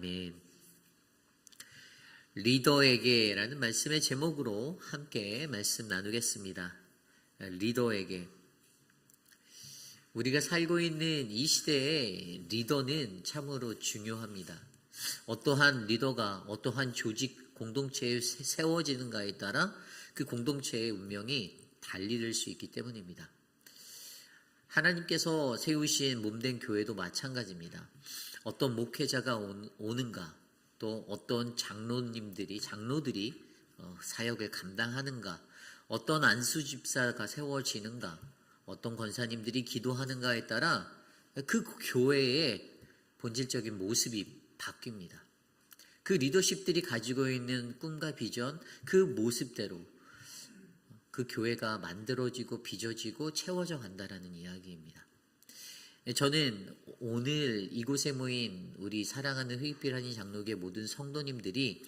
아멘. 리더에게라는 말씀의 제목으로 함께 말씀 나누겠습니다. 리더에게. 우리가 살고 있는 이 시대에 리더는 참으로 중요합니다. 어떠한 리더가 어떠한 조직 공동체에 세워지는가에 따라 그 공동체의 운명이 달릴 수 있기 때문입니다. 하나님께서 세우신 몸된 교회도 마찬가지입니다. 어떤 목회자가 오는가, 또 어떤 장로들이 사역을 감당하는가, 어떤 안수집사가 세워지는가, 어떤 권사님들이 기도하는가에 따라 그 교회의 본질적인 모습이 바뀝니다. 그 리더십들이 가지고 있는 꿈과 비전, 그 모습대로 그 교회가 만들어지고 빚어지고 채워져 간다라는 이야기입니다. 저는 오늘 이곳에 모인 우리 사랑하는 휘빛 한인 장로교의 모든 성도님들이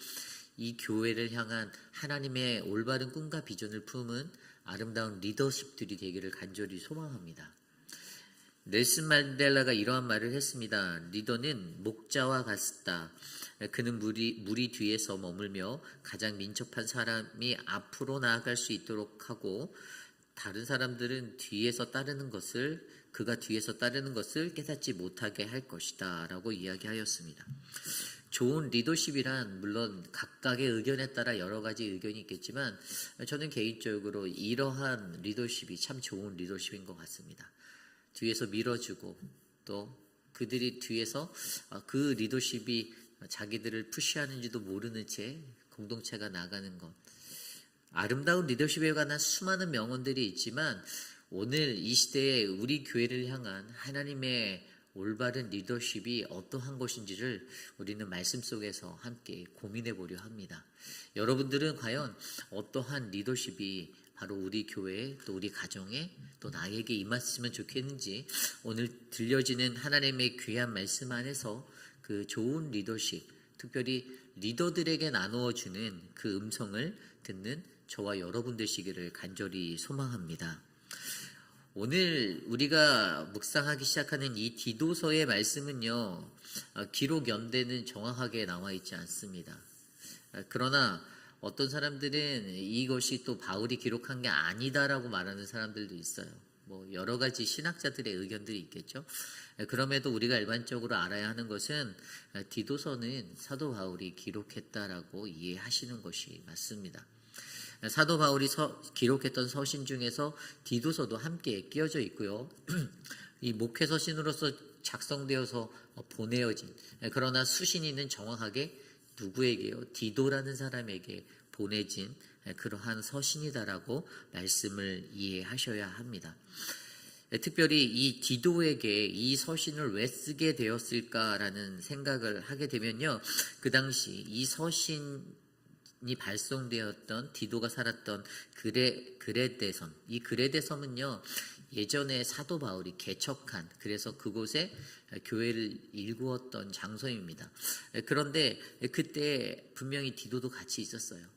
이 교회를 향한 하나님의 올바른 꿈과 비전을 품은 아름다운 리더십들이 되기를 간절히 소망합니다. 넬슨 만델라가 이러한 말을 했습니다. 리더는 목자와 같다. 그는 무리 뒤에서 머물며 가장 민첩한 사람이 앞으로 나아갈 수 있도록 하고, 다른 사람들은 그가 뒤에서 따르는 것을 깨닫지 못하게 할 것이다 라고 이야기하였습니다. 좋은 리더십이란 물론 각각의 의견에 따라 여러 가지 의견이 있겠지만, 저는 개인적으로 이러한 리더십이 참 좋은 리더십인 것 같습니다. 뒤에서 밀어주고, 또 그들이 뒤에서 그 리더십이 자기들을 푸시하는지도 모르는 채 공동체가 나가는 것. 아름다운 리더십에 관한 수많은 명언들이 있지만, 오늘 이 시대에 우리 교회를 향한 하나님의 올바른 리더십이 어떠한 것인지를 우리는 말씀 속에서 함께 고민해 보려 합니다. 여러분들은 과연 어떠한 리더십이 바로 우리 교회에, 또 우리 가정에, 또 나에게 임했으면 좋겠는지, 오늘 들려지는 하나님의 귀한 말씀 안에서 그 좋은 리더십, 특별히 리더들에게 나누어주는 그 음성을 듣는 저와 여러분 되시기를 간절히 소망합니다. 오늘 우리가 묵상하기 시작하는 이 디도서의 말씀은요, 기록 연대는 정확하게 나와 있지 않습니다. 그러나 어떤 사람들은 이것이 또 바울이 기록한 게 아니다라고 말하는 사람들도 있어요. 여러 가지 신학자들의 의견들이 있겠죠. 그럼에도 우리가 일반적으로 알아야 하는 것은 디도서는 사도 바울이 기록했다라고 이해하시는 것이 맞습니다. 사도 바울이 기록했던 서신 중에서 디도서도 함께 끼어져 있고요. 이 목회서신으로서 작성되어서 보내어진, 그러나 수신인은 정확하게 누구에게요? 디도라는 사람에게 보내진 그러한 서신이다라고 말씀을 이해하셔야 합니다. 특별히 이 디도에게 이 서신을 왜 쓰게 되었을까라는 생각을 하게 되면요, 그 당시 이 서신이 발송되었던 디도가 살았던 그레데섬, 이 그레데섬은요, 예전에 사도 바울이 개척한, 그래서 그곳에 교회를 일구었던 장소입니다. 그런데 그때 분명히 디도도 같이 있었어요.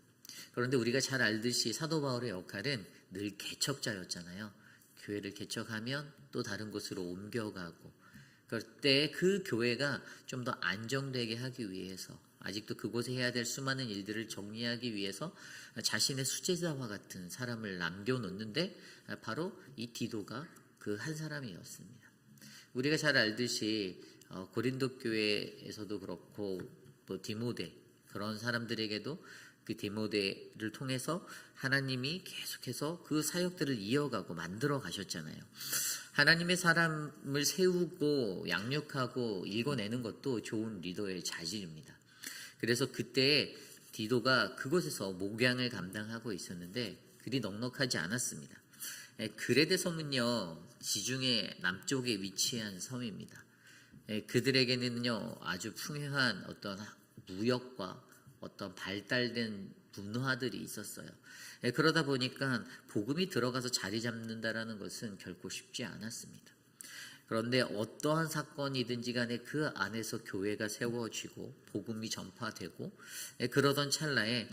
그런데 우리가 잘 알듯이 사도 바울의 역할은 늘 개척자였잖아요. 교회를 개척하면 또 다른 곳으로 옮겨가고, 그때 그 교회가 좀 더 안정되게 하기 위해서, 아직도 그곳에 해야 될 수많은 일들을 정리하기 위해서 자신의 수제자와 같은 사람을 남겨놓는데, 바로 이 디도가 그 한 사람이었습니다. 우리가 잘 알듯이 고린도 교회에서도 그렇고, 또 디모데, 그런 사람들에게도 그 디모데를 통해서 하나님이 계속해서 그 사역들을 이어가고 만들어 가셨잖아요. 하나님의 사람을 세우고 양육하고 읽어내는 것도 좋은 리더의 자질입니다. 그래서 그때 디도가 그곳에서 목양을 감당하고 있었는데 그리 넉넉하지 않았습니다. 그레데 섬은요, 지중해 남쪽에 위치한 섬입니다. 그들에게는요, 아주 풍요한 어떤 무역과 어떤 발달된 문화들이 있었어요. 그러다 보니까 복음이 들어가서 자리 잡는다라는 것은 결코 쉽지 않았습니다. 그런데 어떠한 사건이든지 간에 그 안에서 교회가 세워지고 복음이 전파되고, 그러던 찰나에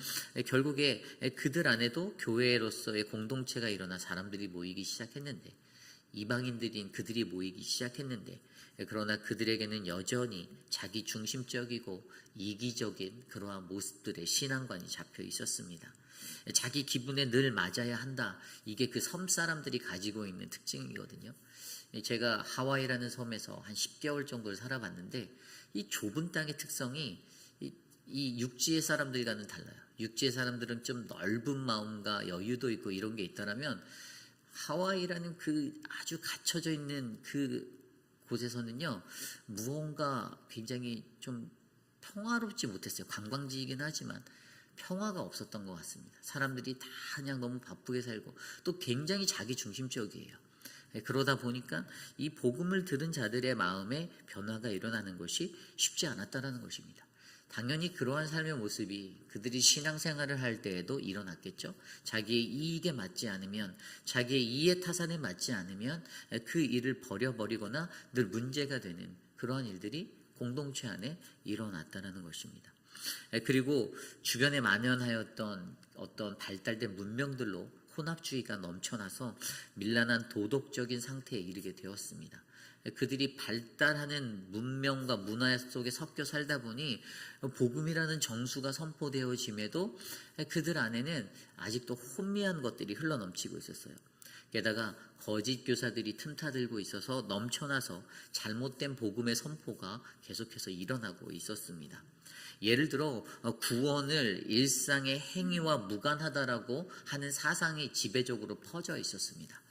결국에 그들 안에도 교회로서의 공동체가 일어나 사람들이 모이기 시작했는데, 이방인들인 그들이 모이기 시작했는데, 그러나 그들에게는 여전히 자기 중심적이고 이기적인 그러한 모습들의 신앙관이 잡혀 있었습니다. 자기 기분에 늘 맞아야 한다. 이게 그 섬 사람들이 가지고 있는 특징이거든요. 제가 하와이라는 섬에서 한 10개월 정도를 살아봤는데 이 좁은 땅의 특성이 이 육지의 사람들과는 달라요. 육지의 사람들은 좀 넓은 마음과 여유도 있고 이런 게 있다라면 하와이라는 그 아주 갇혀져 있는 그 곳에서는요, 무언가 굉장히 좀 평화롭지 못했어요. 관광지이긴 하지만 평화가 없었던 것 같습니다. 사람들이 다 그냥 너무 바쁘게 살고 또 굉장히 자기 중심적이에요. 그러다 보니까 이 복음을 들은 자들의 마음에 변화가 일어나는 것이 쉽지 않았다는 것입니다. 당연히 그러한 삶의 모습이 그들이 신앙생활을 할 때에도 일어났겠죠. 자기의 이익에 맞지 않으면, 자기의 이해 타산에 맞지 않으면 그 일을 버려버리거나 늘 문제가 되는 그러한 일들이 공동체 안에 일어났다는 것입니다. 그리고 주변에 만연하였던 어떤 발달된 문명들로 혼합주의가 넘쳐나서 밀란한 도덕적인 상태에 이르게 되었습니다. 그들이 발달하는 문명과 문화 속에 섞여 살다 보니 복음이라는 정수가 선포되어짐에도 그들 안에는 아직도 혼미한 것들이 흘러넘치고 있었어요. 게다가 거짓 교사들이 틈타들고 있어서 넘쳐나서 잘못된 복음의 선포가 계속해서 일어나고 있었습니다. 예를 들어 구원을 일상의 행위와 무관하다라고 하는 사상이 지배적으로 퍼져 있었습니다.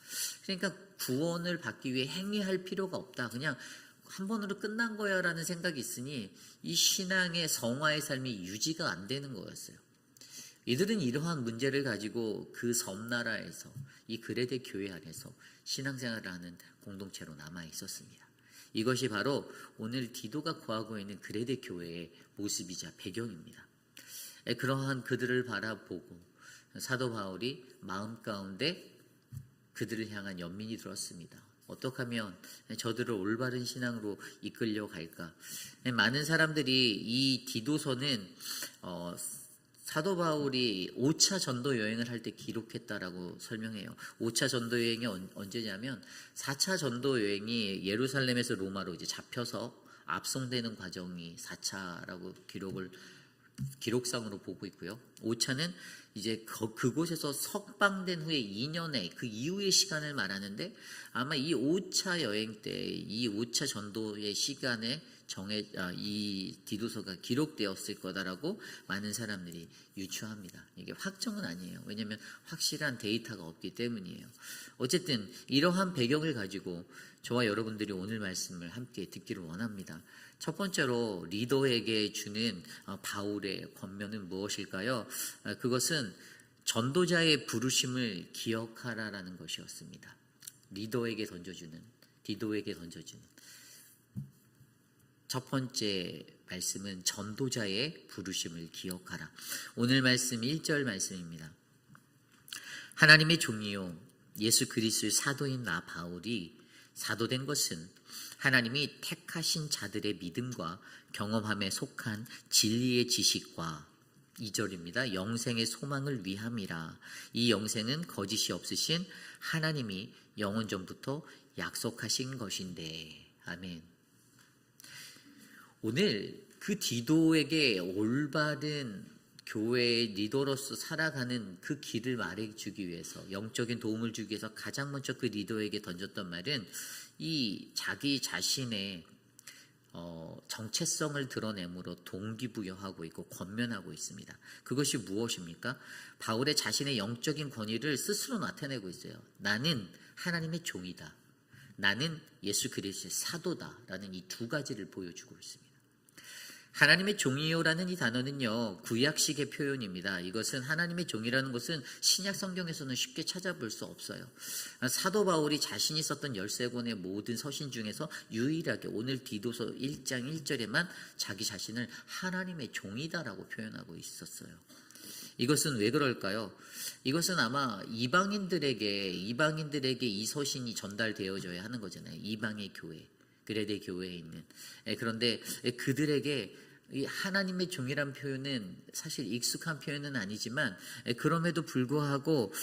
그러니까 구원을 받기 위해 행위할 필요가 없다. 그냥 한 번으로 끝난 거야 라는 생각이 있으니 이 신앙의 성화의 삶이 유지가 안 되는 거였어요. 이들은 이러한 문제를 가지고 그 섬나라에서 이 그레데 교회 안에서 신앙생활을 하는 공동체로 남아 있었습니다. 이것이 바로 오늘 디도가 거하고 있는 그레데 교회의 모습이자 배경입니다. 그러한 그들을 바라보고 사도 바울이 마음 가운데 그들을 향한 연민이 들었습니다. 어떻게 하면 저들을 올바른 신앙으로 이끌려 갈까? 많은 사람들이 이 디도서는 사도 바울이 5차 전도 여행을 할 때 기록했다라고 설명해요. 5차 전도 여행이 언제냐면 4차 전도 여행이 예루살렘에서 로마로 이제 잡혀서 압송되는 과정이 4차라고 기록상으로 보고 있고요. 5차는 이제 그곳에서 석방된 후에 2년의 그 이후의 시간을 말하는데 아마 이 5차 여행 때 이 5차 전도의 시간에 이 디도서가 기록되었을 거다라고 많은 사람들이 유추합니다. 이게 확정은 아니에요. 왜냐하면 확실한 데이터가 없기 때문이에요. 어쨌든 이러한 배경을 가지고 저와 여러분들이 오늘 말씀을 함께 듣기를 원합니다. 첫 번째로 리더에게 주는 바울의 권면은 무엇일까요? 그것은 전도자의 부르심을 기억하라라는 것이었습니다. 리더에게 던져주는, 디도에게 던져주는 첫 번째 말씀은 전도자의 부르심을 기억하라. 오늘 말씀 1절 말씀입니다. 하나님의 종이요 예수 그리스도의 사도인 나 바울이 사도된 것은 하나님이 택하신 자들의 믿음과 경험함에 속한 진리의 지식과 2절입니다. 영생의 소망을 위함이라. 이 영생은 거짓이 없으신 하나님이 영원 전부터 약속하신 것인데. 아멘. 오늘 그 디도에게 올바른 교회의 리더로서 살아가는 그 길을 말해주기 위해서, 영적인 도움을 주기 위해서 가장 먼저 그 리더에게 던졌던 말은 이 자기 자신의 정체성을 드러내므로 동기부여하고 있고 권면하고 있습니다. 그것이 무엇입니까? 바울의 자신의 영적인 권위를 스스로 나타내고 있어요. 나는 하나님의 종이다. 나는 예수 그리스도의 사도다라는 이 두 가지를 보여주고 있습니다. 하나님의 종이요라는 이 단어는요, 구약식의 표현입니다. 이것은 하나님의 종이라는 것은 신약 성경에서는 쉽게 찾아볼 수 없어요. 사도 바울이 자신이 썼던 13권의 모든 서신 중에서 유일하게 오늘 디도서 1장 1절에만 자기 자신을 하나님의 종이다라고 표현하고 있었어요. 이것은 왜 그럴까요? 이것은 아마 이방인들에게 이 서신이 전달되어져야 하는 거잖아요. 이방의 교회, 그레데 교회에 있는. 그런데 그들에게 이 하나님의 종이란 표현은 사실 익숙한 표현은 아니지만 그럼에도 불구하고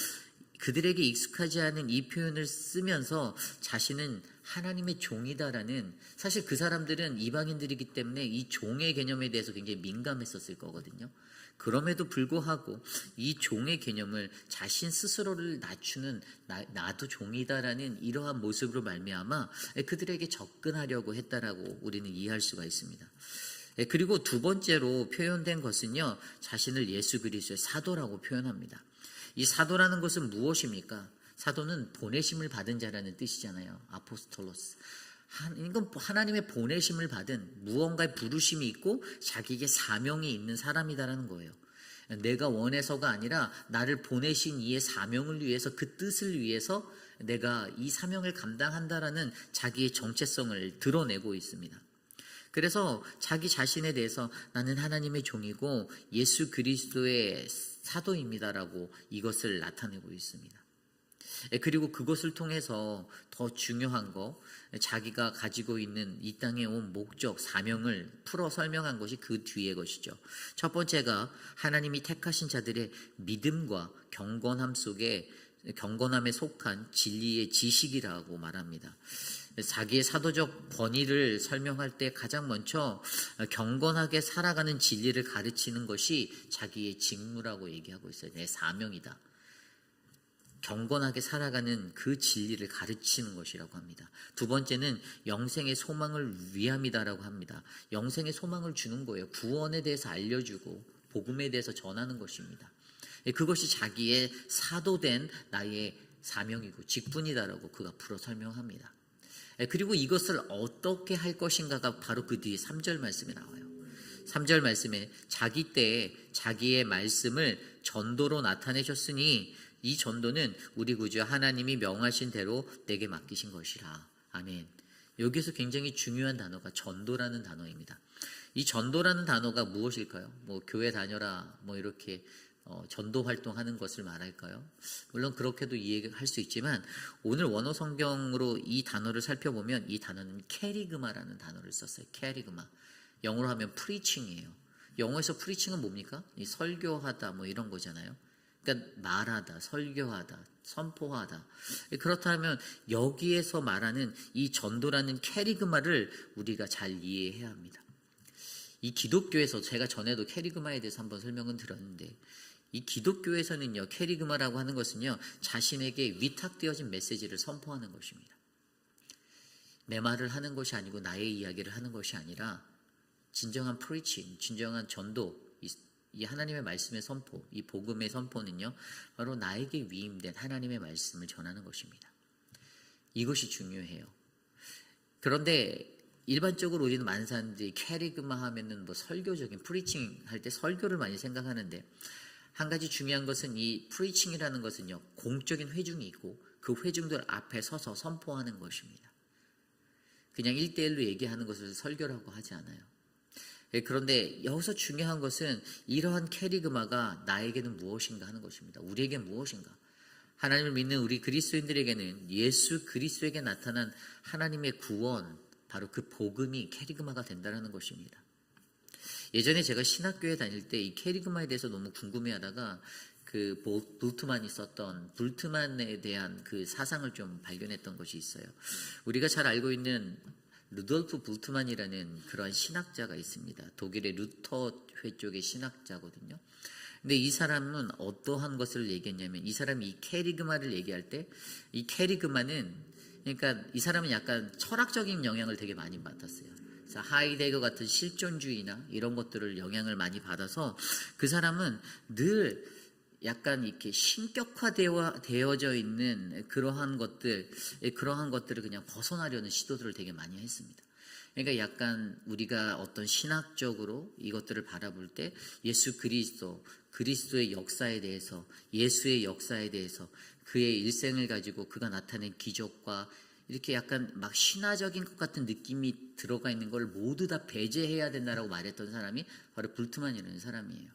그들에게 익숙하지 않은 이 표현을 쓰면서 자신은 하나님의 종이다라는, 사실 그 사람들은 이방인들이기 때문에 이 종의 개념에 대해서 굉장히 민감했었을 거거든요. 그럼에도 불구하고 이 종의 개념을 자신 스스로를 낮추는 나도 종이다라는 이러한 모습으로 말미암아 그들에게 접근하려고 했다라고 우리는 이해할 수가 있습니다. 그리고 두 번째로 표현된 것은요, 자신을 예수 그리스도의 사도라고 표현합니다. 이 사도라는 것은 무엇입니까? 사도는 보내심을 받은 자라는 뜻이잖아요. 아포스톨로스. 이건 하나님의 보내심을 받은, 무언가의 부르심이 있고 자기에게 사명이 있는 사람이다라는 거예요. 내가 원해서가 아니라 나를 보내신 이의 사명을 위해서, 그 뜻을 위해서 내가 이 사명을 감당한다라는 자기의 정체성을 드러내고 있습니다. 그래서 자기 자신에 대해서 나는 하나님의 종이고 예수 그리스도의 사도입니다라고 이것을 나타내고 있습니다. 그리고 그것을 통해서 더 중요한 거, 자기가 가지고 있는 이 땅에 온 목적, 사명을 풀어 설명한 것이 그 뒤의 것이죠. 첫 번째가 하나님이 택하신 자들의 믿음과 경건함에 속한 진리의 지식이라고 말합니다. 자기의 사도적 권위를 설명할 때 가장 먼저 경건하게 살아가는 진리를 가르치는 것이 자기의 직무라고 얘기하고 있어요. 내 사명이다. 경건하게 살아가는 그 진리를 가르치는 것이라고 합니다. 두 번째는 영생의 소망을 위함이다라고 합니다. 영생의 소망을 주는 거예요. 구원에 대해서 알려주고 복음에 대해서 전하는 것입니다. 그것이 자기의 사도된 나의 사명이고 직분이다라고 그가 풀어 설명합니다. 그리고 이것을 어떻게 할 것인가가 바로 그 뒤에 3절 말씀에 나와요. 3절 말씀에 자기 때에 자기의 말씀을 전도로 나타내셨으니 이 전도는 우리 구주 하나님이 명하신 대로 내게 맡기신 것이라. 아멘. 여기서 굉장히 중요한 단어가 전도라는 단어입니다. 이 전도라는 단어가 무엇일까요? 교회 다녀라 이렇게 전도 활동하는 것을 말할까요? 물론 그렇게도 이해할 수 있지만 오늘 원어 성경으로 이 단어를 살펴보면 이 단어는 캐리그마라는 단어를 썼어요. 캐리그마. 영어로 하면 프리칭이에요. 영어에서 프리칭은 뭡니까? 이 설교하다 이런 거잖아요. 그러니까 말하다, 설교하다, 선포하다. 그렇다면 여기에서 말하는 이 전도라는 캐리그마를 우리가 잘 이해해야 합니다. 이 기독교에서 제가 전에도 캐리그마에 대해서 한번 설명은 드렸는데 이 기독교에서는요, 캐리그마라고 하는 것은요, 자신에게 위탁되어진 메시지를 선포하는 것입니다. 내 말을 하는 것이 아니고 나의 이야기를 하는 것이 아니라 진정한 프리칭, 진정한 전도, 이 하나님의 말씀의 선포, 이 복음의 선포는요, 바로 나에게 위임된 하나님의 말씀을 전하는 것입니다. 이것이 중요해요. 그런데 일반적으로 우리는 많은 사람들이 캐리그마 하면은 설교적인 프리칭 할 때 설교를 많이 생각하는데 한 가지 중요한 것은 이 프리칭이라는 것은요, 공적인 회중이 있고 그 회중들 앞에 서서 선포하는 것입니다. 그냥 1대1로 얘기하는 것을 설교라고 하지 않아요. 그런데 여기서 중요한 것은 이러한 캐리그마가 나에게는 무엇인가 하는 것입니다. 우리에게는 무엇인가? 하나님을 믿는 우리 그리스도인들에게는 예수 그리스도에게 나타난 하나님의 구원, 바로 그 복음이 캐리그마가 된다는 것입니다. 예전에 제가 신학교에 다닐 때 이 캐리그마에 대해서 너무 궁금해하다가 그 불트만이 썼던 불트만에 대한 그 사상을 좀 발견했던 것이 있어요. 우리가 잘 알고 있는 루돌프 불트만이라는 그러한 신학자가 있습니다. 독일의 루터회 쪽의 신학자거든요. 근데 이 사람은 어떠한 것을 얘기했냐면 이 사람이 이 캐리그마를 얘기할 때 이 캐리그마는, 그러니까 이 사람은 약간 철학적인 영향을 되게 많이 받았어요. 그래서 하이데거 같은 실존주의나 이런 것들을 영향을 많이 받아서 그 사람은 늘 약간 이렇게 신격화되어져 있는 그러한 것들을 그냥 벗어나려는 시도들을 되게 많이 했습니다. 그러니까 약간 우리가 어떤 신학적으로 이것들을 바라볼 때 예수 그리스도의 역사에 대해서, 예수의 역사에 대해서, 그의 일생을 가지고 그가 나타낸 기적과 이렇게 약간 막 신화적인 것 같은 느낌이 들어가 있는 걸 모두 다 배제해야 된다라고 말했던 사람이 바로 불트만이라는 사람이에요.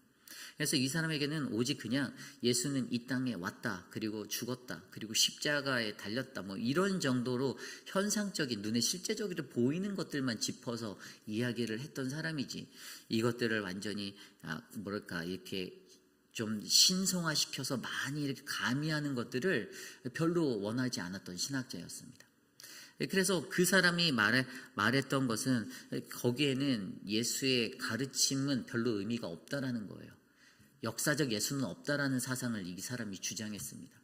그래서 이 사람에게는 오직 그냥 예수는 이 땅에 왔다, 그리고 죽었다, 그리고 십자가에 달렸다, 이런 정도로 현상적인, 눈에 실제적으로 보이는 것들만 짚어서 이야기를 했던 사람이지, 이것들을 완전히 이렇게 좀 신성화시켜서 많이 이렇게 가미하는 것들을 별로 원하지 않았던 신학자였습니다. 그래서 그 사람이 말했던 것은 거기에는 예수의 가르침은 별로 의미가 없다라는 거예요. 역사적 예수는 없다라는 사상을 이 사람이 주장했습니다.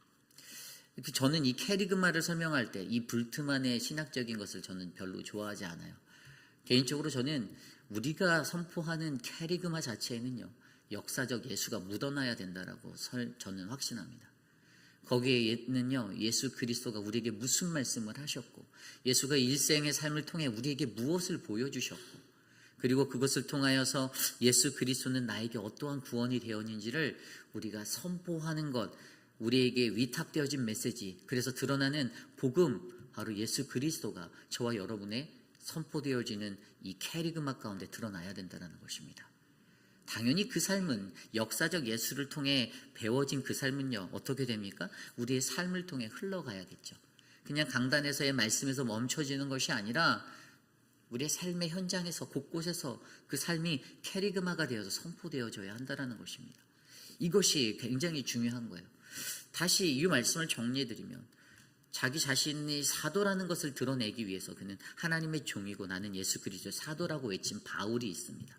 저는 이 캐리그마를 설명할 때 이 불트만의 신학적인 것을 저는 별로 좋아하지 않아요. 개인적으로 저는 우리가 선포하는 캐리그마 자체에는요, 역사적 예수가 묻어나야 된다라고 저는 확신합니다. 거기에는요, 예수 그리스도가 우리에게 무슨 말씀을 하셨고, 예수가 일생의 삶을 통해 우리에게 무엇을 보여주셨고, 그리고 그것을 통하여서 예수 그리스도는 나에게 어떠한 구원이 되었는지를 우리가 선포하는 것, 우리에게 위탁되어진 메시지, 그래서 드러나는 복음, 바로 예수 그리스도가 저와 여러분의 선포되어지는 이 캐리그마 가운데 드러나야 된다는 것입니다. 당연히 그 삶은 역사적 예수를 통해 배워진 그 삶은요, 어떻게 됩니까? 우리의 삶을 통해 흘러가야겠죠. 그냥 강단에서의 말씀에서 멈춰지는 것이 아니라 우리의 삶의 현장에서 곳곳에서 그 삶이 캐리그마가 되어서 선포되어져야 한다는 것입니다. 이것이 굉장히 중요한 거예요. 다시 이 말씀을 정리해드리면, 자기 자신이 사도라는 것을 드러내기 위해서 그는 하나님의 종이고 나는 예수 그리스도의 사도라고 외친 바울이 있습니다.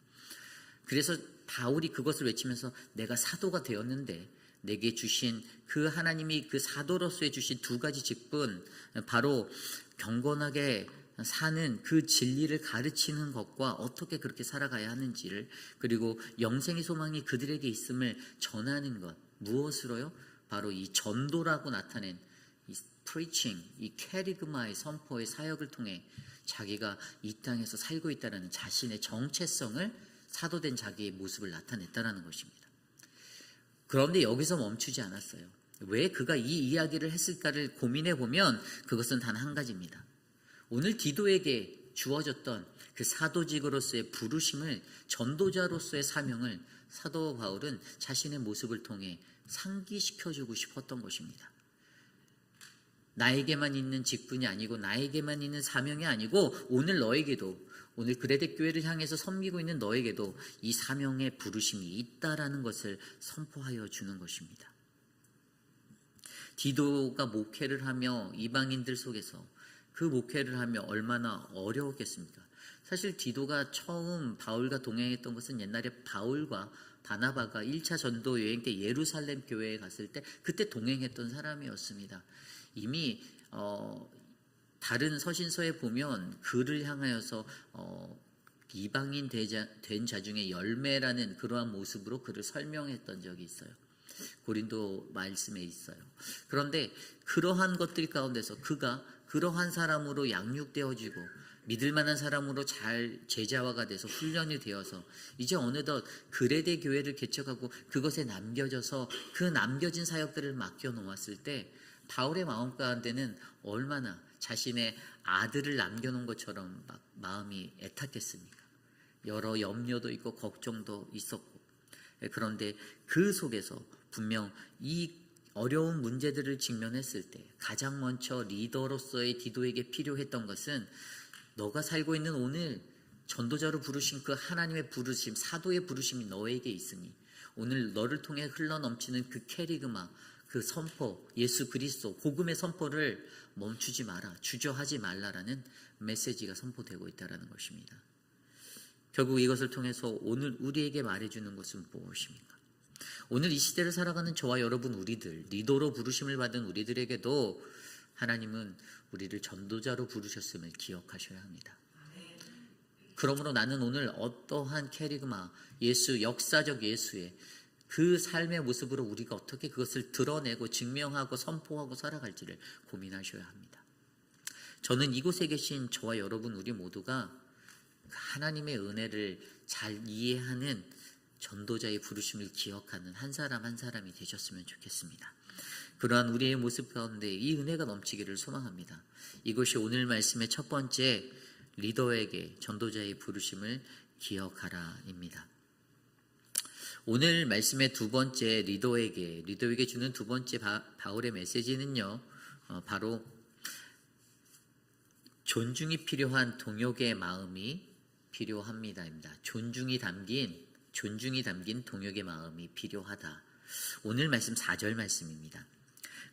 그래서 바울이 그것을 외치면서 내가 사도가 되었는데 내게 주신 그 하나님이 그 사도로서의 주신 두 가지 직분, 바로 경건하게 사는 그 진리를 가르치는 것과 어떻게 그렇게 살아가야 하는지를, 그리고 영생의 소망이 그들에게 있음을 전하는 것, 무엇으로요? 바로 이 전도라고 나타낸 이 preaching, 이 캐리그마의 선포의 사역을 통해 자기가 이 땅에서 살고 있다는 자신의 정체성을, 사도된 자기의 모습을 나타냈다는 것입니다. 그런데 여기서 멈추지 않았어요. 왜 그가 이 이야기를 했을까를 고민해 보면 그것은 단 한 가지입니다. 오늘 디도에게 주어졌던 그 사도직으로서의 부르심을, 전도자로서의 사명을 사도 바울은 자신의 모습을 통해 상기시켜주고 싶었던 것입니다. 나에게만 있는 직분이 아니고, 나에게만 있는 사명이 아니고, 오늘 너에게도, 오늘 그레데 교회를 향해서 섬기고 있는 너에게도 이 사명의 부르심이 있다라는 것을 선포하여 주는 것입니다. 디도가 목회를 하며 이방인들 속에서 그 목회를 하며 얼마나 어려웠겠습니까? 사실 디도가 처음 바울과 동행했던 것은 옛날에 바울과 바나바가 1차 전도 여행 때 예루살렘 교회에 갔을 때 그때 동행했던 사람이었습니다. 이미 다른 서신서에 보면 그를 향하여서 이방인 된 자 중에 열매라는 그러한 모습으로 그를 설명했던 적이 있어요. 고린도 말씀에 있어요. 그런데 그러한 것들 가운데서 그가 그러한 사람으로 양육되어지고 믿을 만한 사람으로 잘 제자화가 돼서 훈련이 되어서 이제 어느덧 그레데 교회를 개척하고 그것에 남겨져서 그 남겨진 사역들을 맡겨 놓았을 때 바울의 마음 가운데는 얼마나 자신의 아들을 남겨놓은 것처럼 막 마음이 애탔겠습니까? 여러 염려도 있고 걱정도 있었고, 그런데 그 속에서 분명 이 어려운 문제들을 직면했을 때 가장 먼저 리더로서의 디도에게 필요했던 것은, 너가 살고 있는 오늘 전도자로 부르신 그 하나님의 부르심, 사도의 부르심이 너에게 있으니 오늘 너를 통해 흘러넘치는 그 캐리그마, 그 선포, 예수 그리스도 복음의 선포를 멈추지 마라, 주저하지 말라라는 메시지가 선포되고 있다는 것입니다. 결국 이것을 통해서 오늘 우리에게 말해주는 것은 무엇입니까? 오늘 이 시대를 살아가는 저와 여러분, 우리들, 리더로 부르심을 받은 우리들에게도 하나님은 우리를 전도자로 부르셨음을 기억하셔야 합니다. 그러므로 나는 오늘 어떠한 캐리그마, 예수, 역사적 예수의 그 삶의 모습으로 우리가 어떻게 그것을 드러내고 증명하고 선포하고 살아갈지를 고민하셔야 합니다. 저는 이곳에 계신 저와 여러분, 우리 모두가 하나님의 은혜를 잘 이해하는 전도자의 부르심을 기억하는 한 사람 한 사람이 되셨으면 좋겠습니다. 그러한 우리의 모습 가운데 이 은혜가 넘치기를 소망합니다. 이것이 오늘 말씀의 첫 번째, 리더에게 전도자의 부르심을 기억하라입니다. 오늘 말씀의 두 번째, 리더에게 주는 두 번째 바울의 메시지는요, 바로 존중이 필요한 동역의 마음이 필요합니다입니다. 존중이 담긴 동역의 마음이 필요하다. 오늘 말씀 4절 말씀입니다.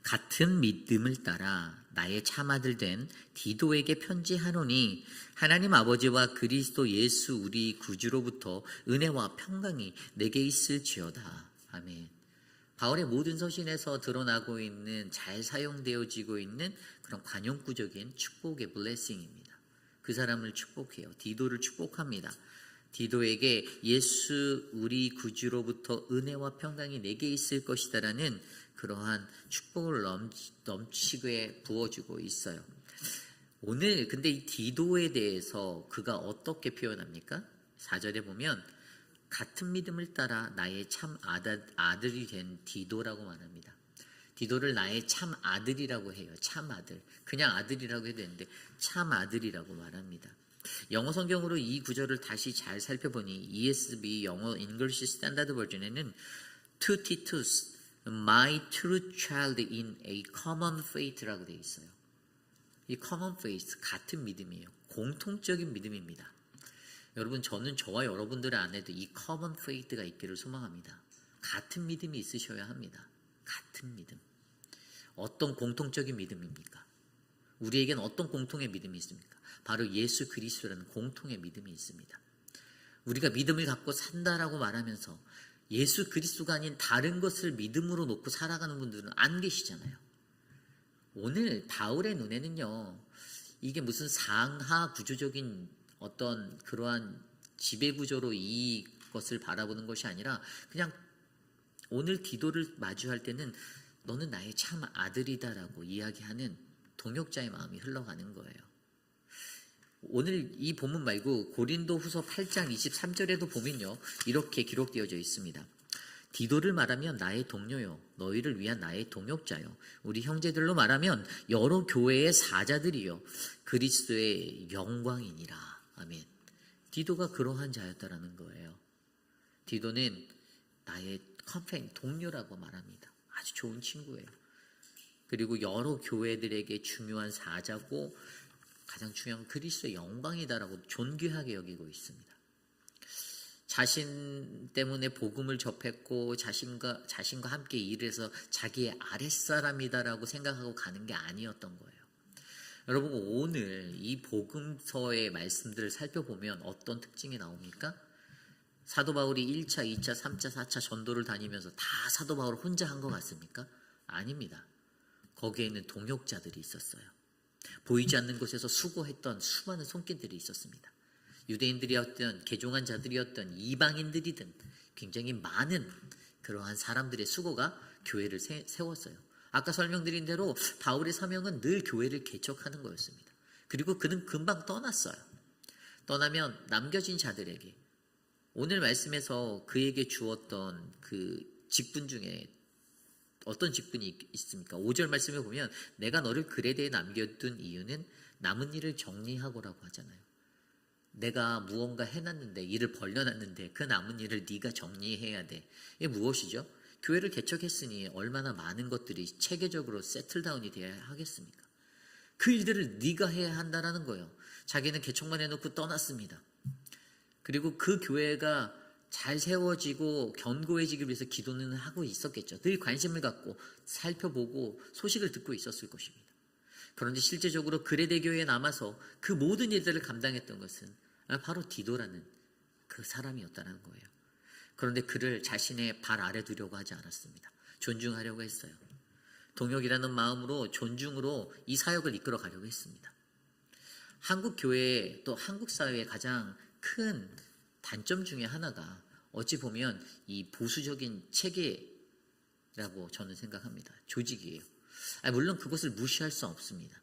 같은 믿음을 따라 나의 참아들 된 디도에게 편지하노니 하나님 아버지와 그리스도 예수 우리 구주로부터 은혜와 평강이 내게 있을지어다. 아멘. 바울의 모든 서신에서 드러나고 있는, 잘 사용되어지고 있는 그런 관용구적인 축복의 블레싱입니다. 그 사람을 축복해요. 디도를 축복합니다. 디도에게 예수 우리 구주로부터 은혜와 평강이 내게 있을 것이다라는 그러한 축복을 넘치게 부어주고 있어요. 오늘 근데 이 디도에 대해서 그가 어떻게 표현합니까? 4절에 보면 같은 믿음을 따라 나의 참 아들이 된 디도라고 말합니다. 디도를 나의 참 아들이라고 해요. 참 아들. 그냥 아들이라고 해도 되는데 참 아들이라고 말합니다. 영어 성경으로 이 구절을 다시 잘 살펴보니 ESV 영어 English Standard Version에는 to Titus, my true child in a common faith라고 되어 있어요. 이 common faith, 같은 믿음이에요. 공통적인 믿음입니다. 여러분, 저는 저와 여러분들 안에도 이 common faith가 있기를 소망합니다. 같은 믿음이 있으셔야 합니다. 같은 믿음. 어떤 공통적인 믿음입니까? 우리에겐 어떤 공통의 믿음이 있습니까? 바로 예수 그리스도라는 공통의 믿음이 있습니다. 우리가 믿음을 갖고 산다라고 말하면서 예수 그리스도가 아닌 다른 것을 믿음으로 놓고 살아가는 분들은 안 계시잖아요. 오늘 바울의 눈에는요, 이게 무슨 상하 구조적인 어떤 그러한 지배 구조로 이것을 바라보는 것이 아니라 그냥 오늘 디도를 마주할 때는 너는 나의 참 아들이다라고 이야기하는 동역자의 마음이 흘러가는 거예요. 오늘 이 본문 말고 고린도 후서 8장 23절에도 보면요, 이렇게 기록되어져 있습니다. 디도를 말하면 나의 동료요, 너희를 위한 나의 동역자요, 우리 형제들로 말하면 여러 교회의 사자들이요, 그리스도의 영광이니라. 아멘. 디도가 그러한 자였다라는 거예요. 디도는 나의 컴플레인, 동료라고 말합니다. 아주 좋은 친구예요. 그리고 여러 교회들에게 중요한 사자고 가장 중요한 그리스도의 영광이다라고 존귀하게 여기고 있습니다. 자신 때문에 복음을 접했고 자신과 함께 일해서 자기의 아랫사람이다라고 생각하고 가는 게 아니었던 거예요. 여러분, 오늘 이 복음서의 말씀들을 살펴보면 어떤 특징이 나옵니까? 사도 바울이 1차, 2차, 3차, 4차 전도를 다니면서 다 사도 바울 혼자 한 것 같습니까? 아닙니다. 거기에는 동역자들이 있었어요. 보이지 않는 곳에서 수고했던 수많은 손길들이 있었습니다. 유대인들이었던, 개종한 자들이었던, 이방인들이든 굉장히 많은 그러한 사람들의 수고가 교회를 세웠어요. 아까 설명드린 대로 바울의 사명은 늘 교회를 개척하는 거였습니다. 그리고 그는 금방 떠났어요. 떠나면 남겨진 자들에게, 오늘 말씀에서 그에게 주었던 그 직분 중에 어떤 직분이 있습니까? 5절 말씀에 보면 내가 너를 그레데에 남겨둔 이유는 남은 일을 정리하고라고 하잖아요. 내가 무언가 해놨는데, 일을 벌려놨는데 그 남은 일을 네가 정리해야 돼. 이게 무엇이죠? 교회를 개척했으니 얼마나 많은 것들이 체계적으로 세틀다운이 되어야 하겠습니까? 그 일들을 네가 해야 한다는 거예요. 자기는 개척만 해놓고 떠났습니다. 그리고 그 교회가 잘 세워지고 견고해지기 위해서 기도는 하고 있었겠죠. 늘 관심을 갖고 살펴보고 소식을 듣고 있었을 것입니다. 그런데 실제적으로 그레데 교회에 남아서 그 모든 일들을 감당했던 것은 바로 디도라는 그 사람이었다는 거예요. 그런데 그를 자신의 발 아래 두려고 하지 않았습니다. 존중하려고 했어요. 동역이라는 마음으로, 존중으로 이 사역을 이끌어 가려고 했습니다. 한국 교회, 또 한국 사회의 가장 큰 단점 중에 하나가 어찌 보면 이 보수적인 체계라고 저는 생각합니다. 조직이에요. 물론 그것을 무시할 수 없습니다.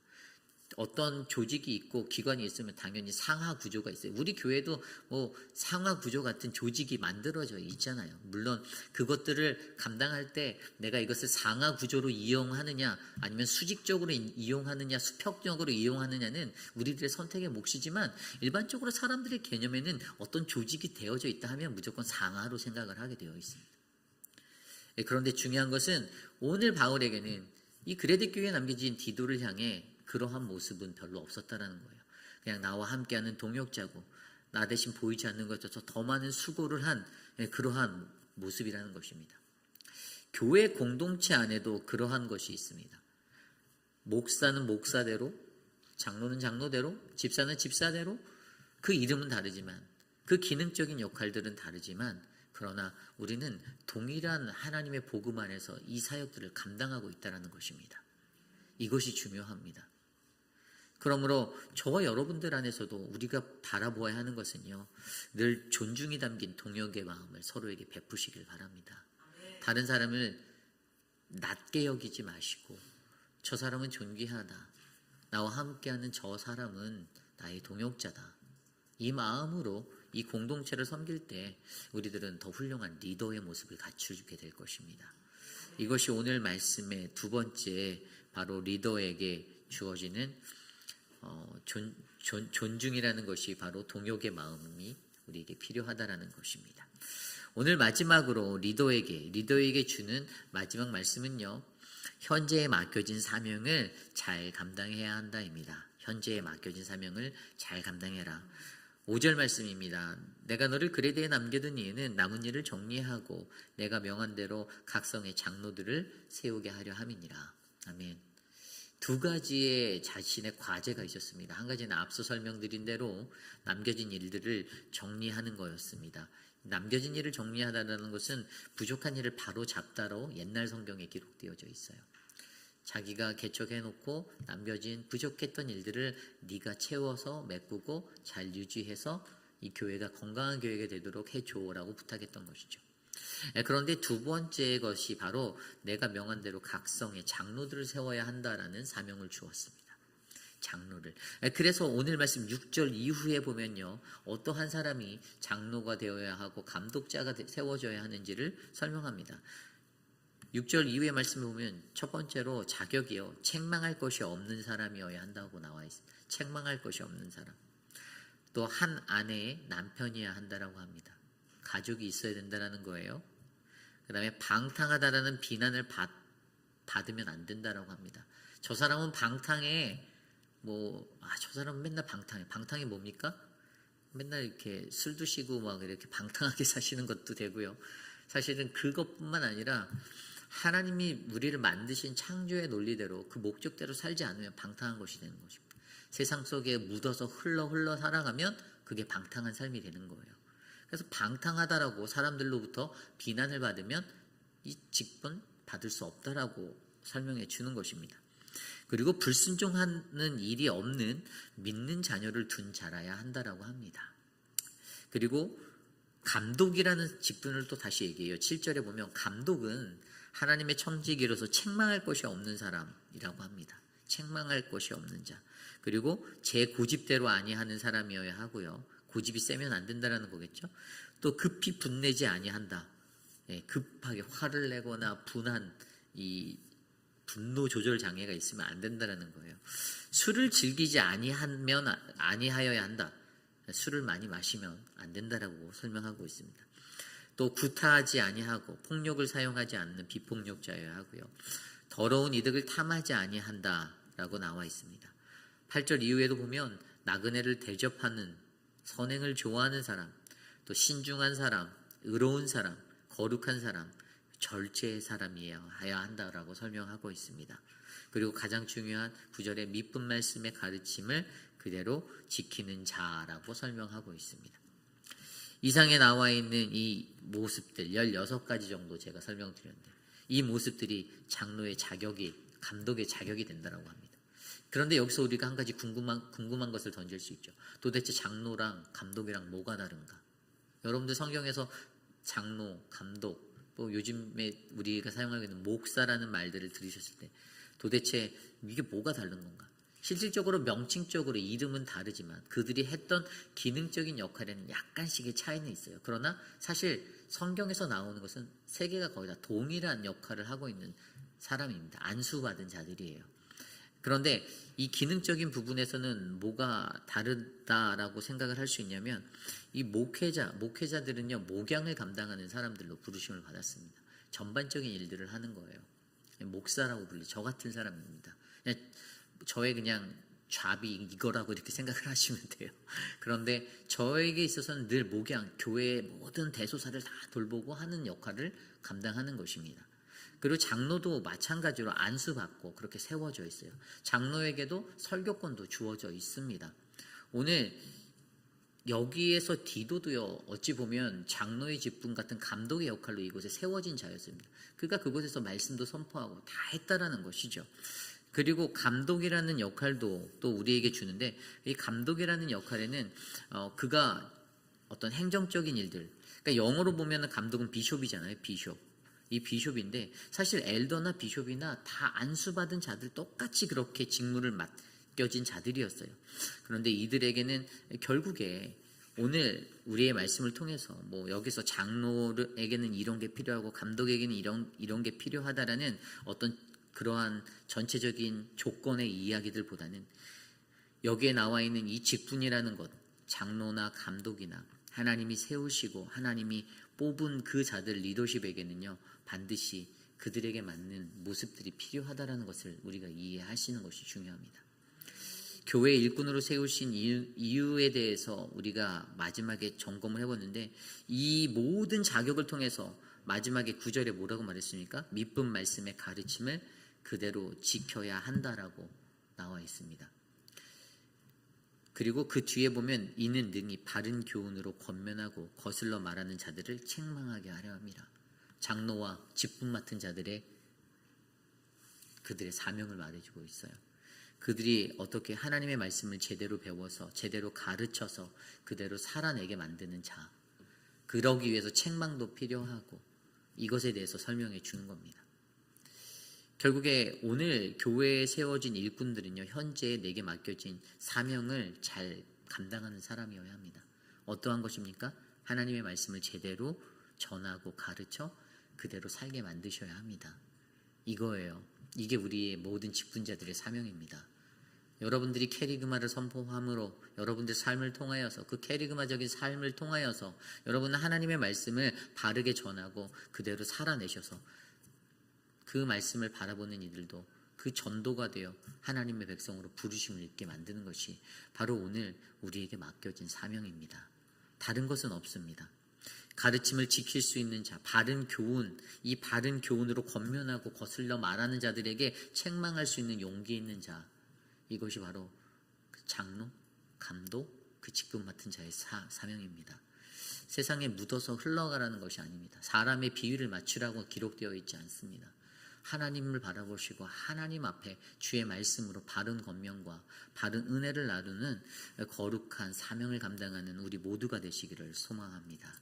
어떤 조직이 있고 기관이 있으면 당연히 상하 구조가 있어요. 우리 교회도 뭐 상하 구조 같은 조직이 만들어져 있잖아요. 물론 그것들을 감당할 때 내가 이것을 상하 구조로 이용하느냐 아니면 수직적으로 이용하느냐 수평적으로 이용하느냐는 우리들의 선택의 몫이지만 일반적으로 사람들의 개념에는 어떤 조직이 되어져 있다 하면 무조건 상하로 생각을 하게 되어 있습니다. 그런데 중요한 것은 오늘 바울에게는 이 그레데 교회에 남겨진 디도를 향해 그러한 모습은 별로 없었다라는 거예요. 그냥 나와 함께하는 동역자고 나 대신 보이지 않는 것조차 더 많은 수고를 한 그러한 모습이라는 것입니다. 교회 공동체 안에도 그러한 것이 있습니다. 목사는 목사대로, 장로는 장로대로, 집사는 집사대로, 그 이름은 다르지만, 그 기능적인 역할들은 다르지만, 그러나 우리는 동일한 하나님의 복음 안에서 이 사역들을 감당하고 있다는 것입니다. 이것이 중요합니다. 그러므로 저와 여러분들 안에서도 우리가 바라보아야 하는 것은요, 늘 존중이 담긴 동역의 마음을 서로에게 베푸시길 바랍니다. 다른 사람을 낮게 여기지 마시고, 저 사람은 존귀하다, 나와 함께하는 저 사람은 나의 동역자다, 이 마음으로 이 공동체를 섬길 때 우리들은 더 훌륭한 리더의 모습을 갖추게 될 것입니다. 이것이 오늘 말씀의 두 번째, 바로 리더에게 주어지는 존중이라는 것이 바로 동역의 마음이 우리에게 필요하다라는 것입니다. 오늘 마지막으로 리더에게 주는 마지막 말씀은요, 현재에 맡겨진 사명을 잘 감당해야 한다입니다. 현재에 맡겨진 사명을 잘 감당해라. 5절 말씀입니다. 내가 너를 그레데에 남겨둔 이유는 남은 일을 정리하고 내가 명한 대로 각성의 장로들을 세우게 하려 함이니라. 아멘. 두 가지의 자신의 과제가 있었습니다. 한 가지는 앞서 설명드린 대로 남겨진 일들을 정리하는 거였습니다. 남겨진 일을 정리하다는 것은 부족한 일을 바로 잡다로 옛날 성경에 기록되어져 있어요. 자기가 개척해놓고 남겨진 부족했던 일들을 네가 채워서 메꾸고 잘 유지해서 이 교회가 건강한 교회가 되도록 해줘라고 부탁했던 것이죠. 그런데 두 번째 것이 바로 내가 명한 대로 각성의 장로들을 세워야 한다라는 사명을 주었습니다. 장로를. 그래서 오늘 말씀 6절 이후에 보면요, 어떠한 사람이 장로가 되어야 하고 감독자가 세워져야 하는지를 설명합니다. 6절 이후의 말씀을 보면 첫 번째로 자격이요, 책망할 것이 없는 사람이어야 한다고 나와 있습니다. 책망할 것이 없는 사람. 또 한 아내의 남편이어야 한다라고 합니다. 가족이 있어야 된다는 거예요. 그 다음에 방탕하다라는 비난을 받으면 안 된다라고 합니다. 저 사람은 방탕해. 저 사람은 맨날 방탕해. 방탕이 뭡니까? 맨날 이렇게 술 드시고 막 이렇게 방탕하게 사시는 것도 되고요. 사실은 그것뿐만 아니라 하나님이 우리를 만드신 창조의 논리대로 그 목적대로 살지 않으면 방탕한 것이 되는 것입니다. 세상 속에 묻어서 흘러 살아가면 그게 방탕한 삶이 되는 거예요. 그래서 방탕하다라고 사람들로부터 비난을 받으면 이 직분 받을 수 없다라고 설명해 주는 것입니다. 그리고 불순종하는 일이 없는 믿는 자녀를 둔 자라야 한다라고 합니다. 그리고 감독이라는 직분을 또 다시 얘기해요. 7절에 보면 감독은 하나님의 청지기로서 책망할 것이 없는 사람이라고 합니다. 책망할 것이 없는 자. 그리고 제 고집대로 아니하는 사람이어야 하고요. 고집이 세면 안 된다라는 거겠죠. 또 급히 분내지 아니한다. 급하게 화를 내거나 분한 이 분노 조절 장애가 있으면 안 된다라는 거예요. 술을 즐기지 아니하여야 한다. 술을 많이 마시면 안 된다라고 설명하고 있습니다. 또 구타하지 아니하고 폭력을 사용하지 않는 비폭력자여야 하고요. 더러운 이득을 탐하지 아니한다라고 나와 있습니다. 8절 이후에도 보면 나그네를 대접하는, 선행을 좋아하는 사람, 또 신중한 사람, 의로운 사람, 거룩한 사람, 절제의 사람이어야 한다라고 설명하고 있습니다. 그리고 가장 중요한 9절의 밑분 말씀의 가르침을 그대로 지키는 자라고 설명하고 있습니다. 이상에 나와 있는 이 모습들 16가지 정도 제가 설명드렸는데, 이 모습들이 장로의 자격이, 감독의 자격이 된다라고 합니다. 그런데 여기서 우리가 한 가지 궁금한 것을 던질 수 있죠. 도대체 장로랑 감독이랑 뭐가 다른가? 여러분들 성경에서 장로, 감독, 또 요즘에 우리가 사용하고 있는 목사라는 말들을 들으셨을 때 도대체 이게 뭐가 다른 건가? 실질적으로 명칭적으로 이름은 다르지만 그들이 했던 기능적인 역할에는 약간씩의 차이는 있어요. 그러나 사실 성경에서 나오는 것은 세 개가 거의 다 동일한 역할을 하고 있는 사람입니다. 안수받은 자들이에요. 그런데 이 기능적인 부분에서는 뭐가 다르다라고 생각을 할 수 있냐면, 이 목회자들은요, 목양을 감당하는 사람들로 부르심을 받았습니다. 전반적인 일들을 하는 거예요. 목사라고 불리죠. 저 같은 사람입니다. 저의 그냥 잡이 이거라고 이렇게 생각을 하시면 돼요. 그런데 저에게 있어서는 늘 목양, 교회의 모든 대소사를 다 돌보고 하는 역할을 감당하는 것입니다. 그리고 장로도 마찬가지로 안수받고 그렇게 세워져 있어요. 장로에게도 설교권도 주어져 있습니다. 오늘 여기에서 디도도요, 어찌 보면 장로의 직분 같은 감독의 역할로 이곳에 세워진 자였습니다. 그가 그곳에서 말씀도 선포하고 다 했다라는 것이죠. 그리고 감독이라는 역할도 또 우리에게 주는데, 이 감독이라는 역할에는 그가 어떤 행정적인 일들, 그러니까 영어로 보면 감독은 비숍이잖아요. 비숍. 이 비숍인데 사실 엘더나 비숍이나 다 안수받은 자들 똑같이 그렇게 직무를 맡겨진 자들이었어요. 그런데 이들에게는 결국에 오늘 우리의 말씀을 통해서 뭐 여기서 장로에게는 이런 게 필요하고 감독에게는 이런 게 필요하다라는 어떤 그러한 전체적인 조건의 이야기들보다는 여기에 나와 있는 이 직분이라는 것, 장로나 감독이나 하나님이 세우시고 하나님이 뽑은 그 자들 리더십에게는요, 반드시 그들에게 맞는 모습들이 필요하다라는 것을 우리가 이해하시는 것이 중요합니다. 교회 일꾼으로 세우신 이유에 대해서 우리가 마지막에 점검을 해봤는데, 이 모든 자격을 통해서 마지막에 9절에 뭐라고 말했습니까? 믿음 말씀의 가르침을 그대로 지켜야 한다라고 나와 있습니다. 그리고 그 뒤에 보면 이는 능히 바른 교훈으로 권면하고 거슬러 말하는 자들을 책망하게 하려 합니다. 장로와 직분 맡은 자들의 그들의 사명을 말해주고 있어요. 그들이 어떻게 하나님의 말씀을 제대로 배워서 제대로 가르쳐서 그대로 살아내게 만드는 자, 그러기 위해서 책망도 필요하고 이것에 대해서 설명해 주는 겁니다. 결국에 오늘 교회에 세워진 일꾼들은요, 현재 내게 맡겨진 사명을 잘 감당하는 사람이어야 합니다. 어떠한 것입니까? 하나님의 말씀을 제대로 전하고 가르쳐 그대로 살게 만드셔야 합니다. 이거예요. 이게 우리의 모든 직분자들의 사명입니다. 여러분들이 캐리그마를 선포함으로 여러분들의 삶을 통하여서 그 캐리그마적인 삶을 통하여서 여러분은 하나님의 말씀을 바르게 전하고 그대로 살아내셔서 그 말씀을 바라보는 이들도 그 전도가 되어 하나님의 백성으로 부르심을 입게 만드는 것이 바로 오늘 우리에게 맡겨진 사명입니다. 다른 것은 없습니다. 가르침을 지킬 수 있는 자, 바른 교훈, 이 바른 교훈으로 권면하고 거슬러 말하는 자들에게 책망할 수 있는 용기 있는 자, 이것이 바로 그 장로, 감독, 그 직분 맡은 자의 사명입니다. 세상에 묻어서 흘러가라는 것이 아닙니다. 사람의 비유를 맞추라고 기록되어 있지 않습니다. 하나님을 바라보시고 하나님 앞에 주의 말씀으로 바른 권면과 바른 은혜를 나누는 거룩한 사명을 감당하는 우리 모두가 되시기를 소망합니다.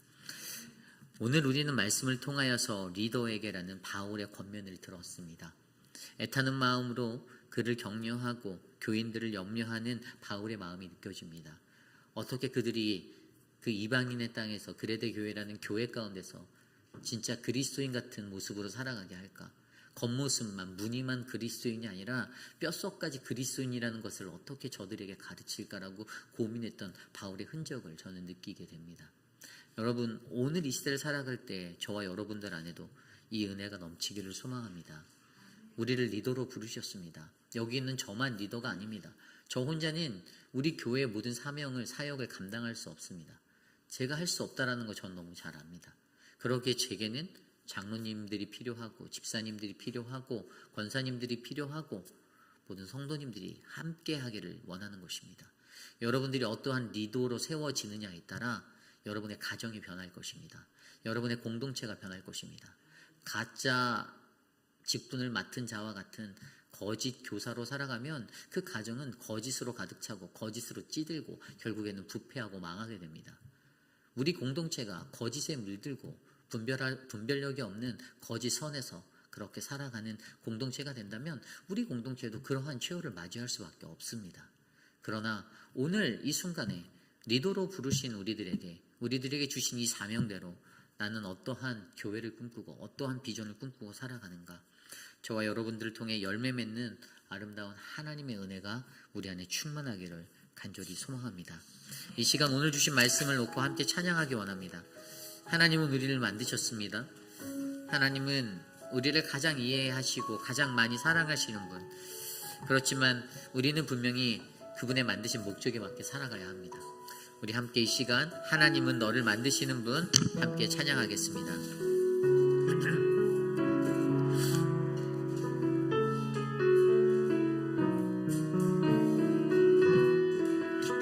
오늘 우리는 말씀을 통하여서 리더에게라는 바울의 권면을 들었습니다. 애타는 마음으로 그를 격려하고 교인들을 염려하는 바울의 마음이 느껴집니다. 어떻게 그들이 그 이방인의 땅에서 그레데 교회라는 교회 가운데서 진짜 그리스도인 같은 모습으로 살아가게 할까? 겉모습만, 무늬만 그리스도인이 아니라 뼛속까지 그리스도인이라는 것을 어떻게 저들에게 가르칠까라고 고민했던 바울의 흔적을 저는 느끼게 됩니다. 여러분, 오늘 이 시대를 살아갈 때 저와 여러분들 안에도 이 은혜가 넘치기를 소망합니다. 우리를 리더로 부르셨습니다. 여기 있는 저만 리더가 아닙니다. 저 혼자는 우리 교회의 모든 사역을 감당할 수 없습니다. 제가 할 수 없다라는 거 전 너무 잘 압니다. 그러기에 제게는 장로님들이 필요하고 집사님들이 필요하고 권사님들이 필요하고 모든 성도님들이 함께 하기를 원하는 것입니다. 여러분들이 어떠한 리더로 세워지느냐에 따라 여러분의 가정이 변할 것입니다. 여러분의 공동체가 변할 것입니다. 가짜 직분을 맡은 자와 같은 거짓 교사로 살아가면 그 가정은 거짓으로 가득 차고 거짓으로 찌들고 결국에는 부패하고 망하게 됩니다. 우리 공동체가 거짓에 물들고 분별력이 없는 거짓 선에서 그렇게 살아가는 공동체가 된다면 우리 공동체도 그러한 최후를 맞이할 수밖에 없습니다. 그러나 오늘 이 순간에 리더로 부르신 우리들에게 주신 이 사명대로 나는 어떠한 교회를 꿈꾸고 어떠한 비전을 꿈꾸고 살아가는가? 저와 여러분들을 통해 열매 맺는 아름다운 하나님의 은혜가 우리 안에 충만하기를 간절히 소망합니다. 이 시간 오늘 주신 말씀을 놓고 함께 찬양하기 원합니다. 하나님은 우리를 만드셨습니다. 하나님은 우리를 가장 이해하시고 가장 많이 사랑하시는 분. 그렇지만 우리는 분명히 그분의 만드신 목적에 맞게 살아가야 합니다. 우리 함께 이 시간 하나님은 너를 만드시는 분 함께 찬양하겠습니다.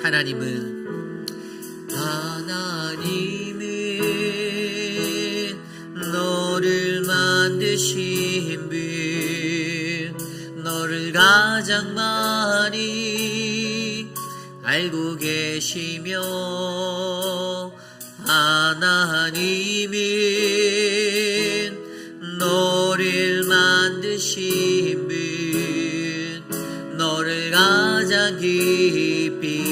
하나님은 너를 만드신 분, 너를 가장 많이 알고 계시며, 하나님은 너를 만드신 분, 너를 가장 깊이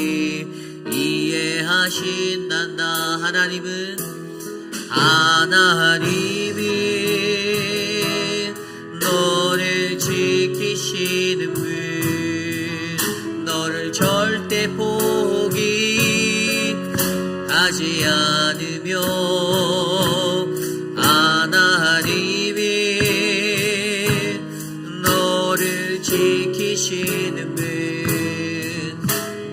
이해하신단다. 하나님이 너를 지키시는 분, 너를 절대 포기하지 않으며, 하나님이 너를 지키시는 분,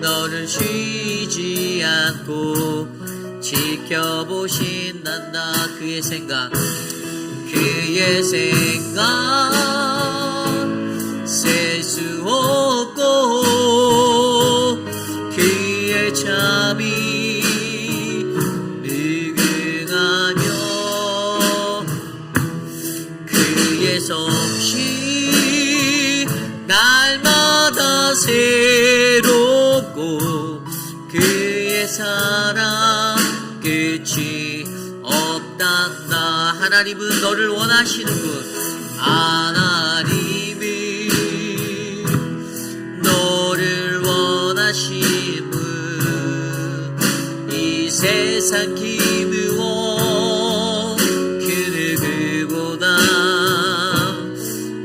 너를 쉬지 않고 지켜보신단다. 그의 생각 셀 수 없고, 그의 참이 무궁하며, 그의 솜씨 날마다 새롭고, 그의 사랑 끝이 없단다. 하나님은 너를 원하시는군. 하나님은 너를 원하신 분, 이 세상 기무어 그 누구보다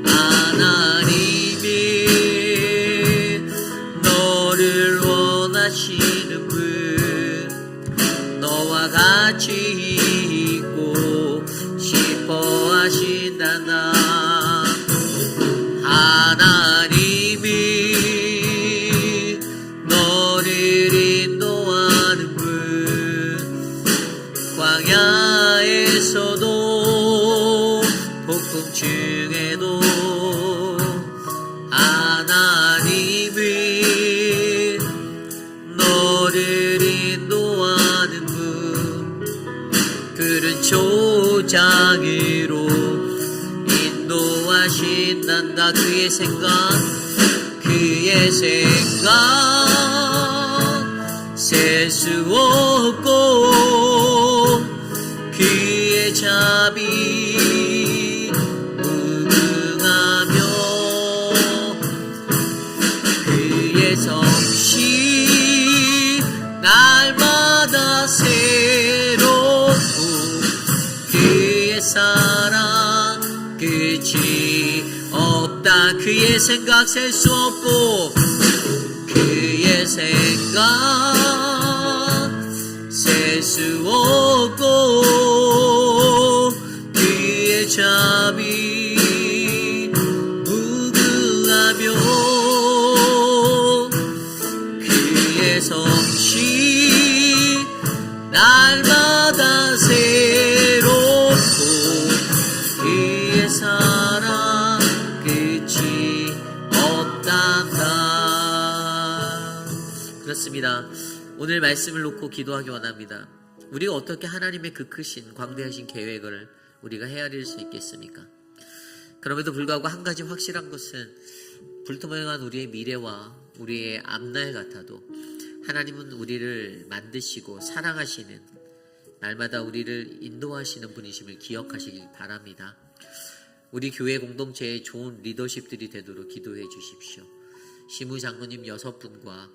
하나님이 너를 원하시는 분, 너와 같이 있고 싶어 하신단다. 하나님이 너를 인도하는 분, 광야에서도 폭풍 중에도 하나님이 너를 인도하는 분, 그런 조장으로 인도하신단다. 그의 생각 셀 수 없고, 그의 자비 무궁하며, 그의 솜씨 날마다 새롭고, 그의 사랑 끝이 없다. 그의 생각 셀 수 없고, 그의 생각 셀 수 없고, 그의 자비 무궁하며, 그의 솜씨 날마다 새롭고, 그의 사랑 끝이 없단다. 그렇습니다. 오늘 말씀을 놓고 기도하기 원합니다. 우리가 어떻게 하나님의 그 크신 광대하신 계획을 우리가 헤아릴 수 있겠습니까? 그럼에도 불구하고 한 가지 확실한 것은, 불투명한 우리의 미래와 우리의 앞날 같아도 하나님은 우리를 만드시고 사랑하시는, 날마다 우리를 인도하시는 분이심을 기억하시길 바랍니다. 우리 교회 공동체의 좋은 리더십들이 되도록 기도해 주십시오. 시무장로님 6분과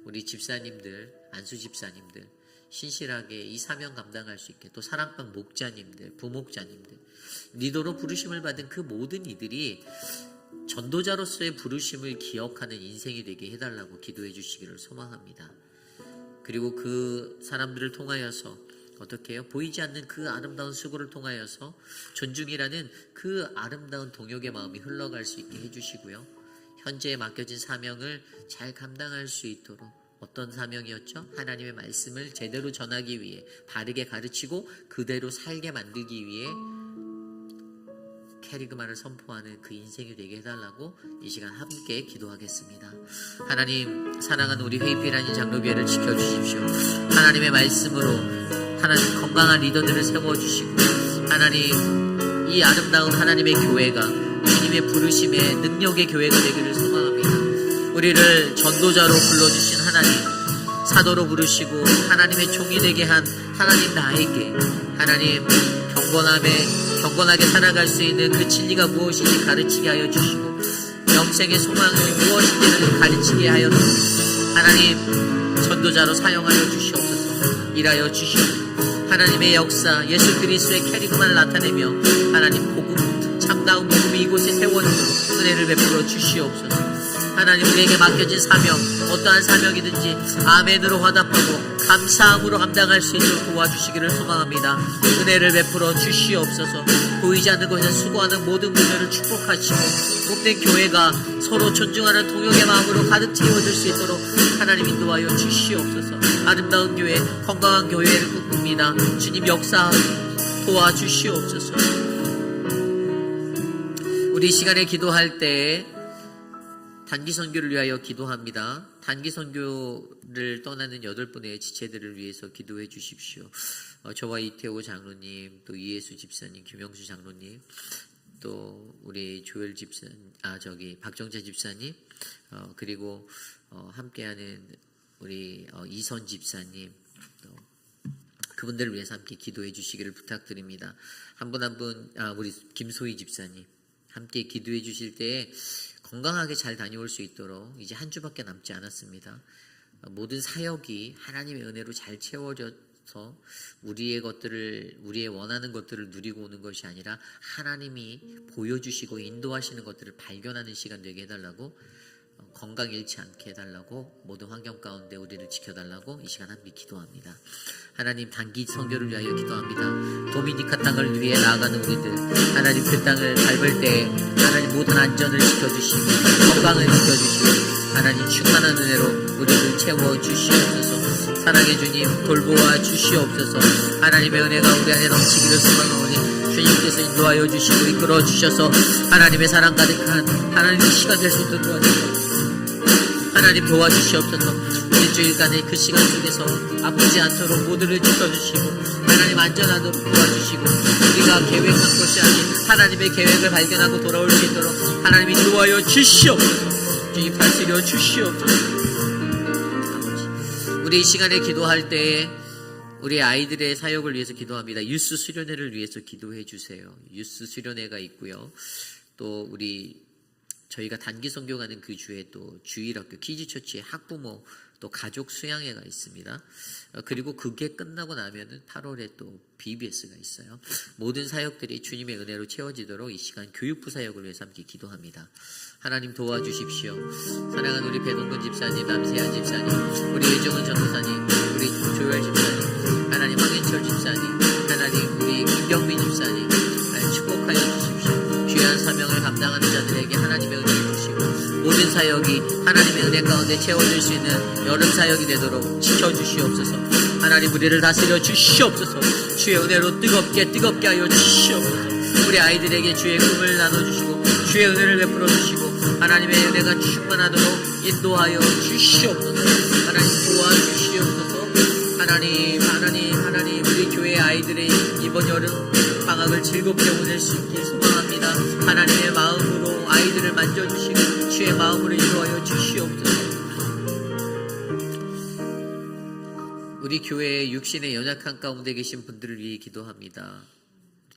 우리 집사님들, 안수 집사님들 신실하게 이 사명 감당할 수 있게, 또 사랑방 목자님들, 부목자님들, 리더로 부르심을 받은 그 모든 이들이 전도자로서의 부르심을 기억하는 인생이 되게 해달라고 기도해 주시기를 소망합니다. 그리고 그 사람들을 통하여서 어떻게 해요? 보이지 않는 그 아름다운 수고를 통하여서 존중이라는 그 아름다운 동역의 마음이 흘러갈 수 있게 해주시고요. 현재에 맡겨진 사명을 잘 감당할 수 있도록, 어떤 사명이었죠? 하나님의 말씀을 제대로 전하기 위해, 바르게 가르치고 그대로 살게 만들기 위해 캐리그마를 선포하는 그 인생이 되게 해달라고 이 시간 함께 기도하겠습니다. 하나님, 사랑하는 우리 회의피라니 장로교회를 지켜주십시오. 하나님의 말씀으로 하나님 건강한 리더들을 세워주시고, 하나님 이 아름다운 하나님의 교회가 주님의 부르심의 능력의 교회가 되기를 소망합니다. 우리를 전도자로 불러주신 하나님, 사도로 부르시고 하나님의 종이 되게 한 하나님 나에게 하나님 경건하게 살아갈 수 있는 그 진리가 무엇인지 가르치게 하여 주시고, 영생의 소망이 무엇인지를 가르치게 하여 주시고, 하나님 전도자로 사용하여 주시옵소서. 일하여 주시옵소서. 하나님의 역사, 예수 그리스도의 캐리그마를 나타내며 하나님 복음, 참다운 복음이 이곳에 세워지도록 은혜를 베풀어 주시옵소서. 하나님 우리에게 맡겨진 사명, 어떠한 사명이든지 아멘으로 화답하고 감사함으로 감당할 수 있도록 도와주시기를 소망합니다. 은혜를 베풀어 주시옵소서. 보이지 않는 것에 수고하는 모든 분들을 축복하시고, 복된 교회가 서로 존중하는 동역의 마음으로 가득 채워질 수 있도록 하나님 인도하여 주시옵소서. 아름다운 교회, 건강한 교회를 꿈꿉니다. 주님 역사 도와주시옵소서. 우리 시간에 기도할 때 단기 선교를 위하여 기도합니다. 단기 선교를 떠나는 8분의 지체들을 위해서 기도해 주십시오. 저와 이태호 장로님, 또 이예수 집사님, 김영수 장로님, 또 우리 조엘 집사님, 박정재 집사님, 그리고 함께하는 우리 이선 집사님, 그분들을 위해서 함께 기도해 주시기를 부탁드립니다. 한 분 한 분, 우리 김소희 집사님 함께 기도해 주실 때에 건강하게 잘 다녀올 수 있도록 이제 한 주밖에 남지 않았습니다. 모든 사역이 하나님의 은혜로 잘 채워져서 우리의 원하는 것들을 누리고 오는 것이 아니라 하나님이 보여주시고 인도하시는 것들을 발견하는 시간 되게 해달라고, 건강 잃지 않게 해달라고, 모든 환경 가운데 우리를 지켜달라고 이 시간 함께 기도합니다. 하나님 단기 선교를 위하여 기도합니다. 도미니카 땅을 위해 나아가는 우리들, 하나님 그 땅을 밟을 때 하나님 모든 안전을 지켜주시고 건강을 지켜주시고 하나님 충만한 은혜로 우리를 채워주시옵소서. 사랑의 주님 돌보아 주시옵소서. 하나님의 은혜가 우리 안에 넘치기를 소망하오니 주님께서 인도하여 주시고 이끌어 주셔서 하나님의 사랑 가득한 하나님의 시간 될 수 있도록 도와주시옵소서. 하나님 도와주시옵소서. 일주일간의 그 시간 속에서 아프지 않도록 모두를 지켜주시고 하나님 안전하도록 도와주시고, 우리가 계획한 것이 아닌 하나님의 계획을 발견하고 돌아올 수 있도록 하나님이 도와여 주시옵소서. 주님 다스려 주시옵소서. 우리 이 시간에 기도할 때에 우리 아이들의 사역을 위해서 기도합니다. 유스 수련회를 위해서 기도해 주세요. 유스 수련회가 있고요. 또 저희가 단기 선교 가는 그 주에 또 주일학교 키즈처치의 학부모 또 가족 수양회가 있습니다. 그리고 그게 끝나고 나면은 8월에 또 BBS가 있어요. 모든 사역들이 주님의 은혜로 채워지도록 이 시간 교육부 사역을 위해서 함께 기도합니다. 하나님 도와주십시오. 사랑하는 우리 배동근 집사님, 남세아 집사님, 우리 외정은 전도사님, 우리 조열 집사님, 하나님 황현철 집사님, 하나님 우리 김병민 집사님, 하나님 축복하여 주십시오. 귀한 사명을 감당하는 자들에게 하나님의 은혜를 주시고 모든 사역이 하나님의 은혜 가운데 채워질 수 있는 여름 사역이 되도록 지켜주시옵소서. 하나님 우리를 다스려 주시옵소서. 주의 은혜로 뜨겁게 하여 주시옵소서. 우리 아이들에게 주의 꿈을 나눠주시고 주의 은혜를 베풀어 주시고 하나님의 은혜가 충만하도록 인도하여 주시옵소서. 하나님 도와주시옵소서. 하나님 우리 교회 아이들의 이번 여름 방학을 즐겁게 보낼 수 있길 소망합니다. 하나님의 마음으로 아이들을 만져주시고 주의 마음으로 인도하여 주시옵소서. 우리 교회의 육신의 연약한 가운데 계신 분들을 위해 기도합니다.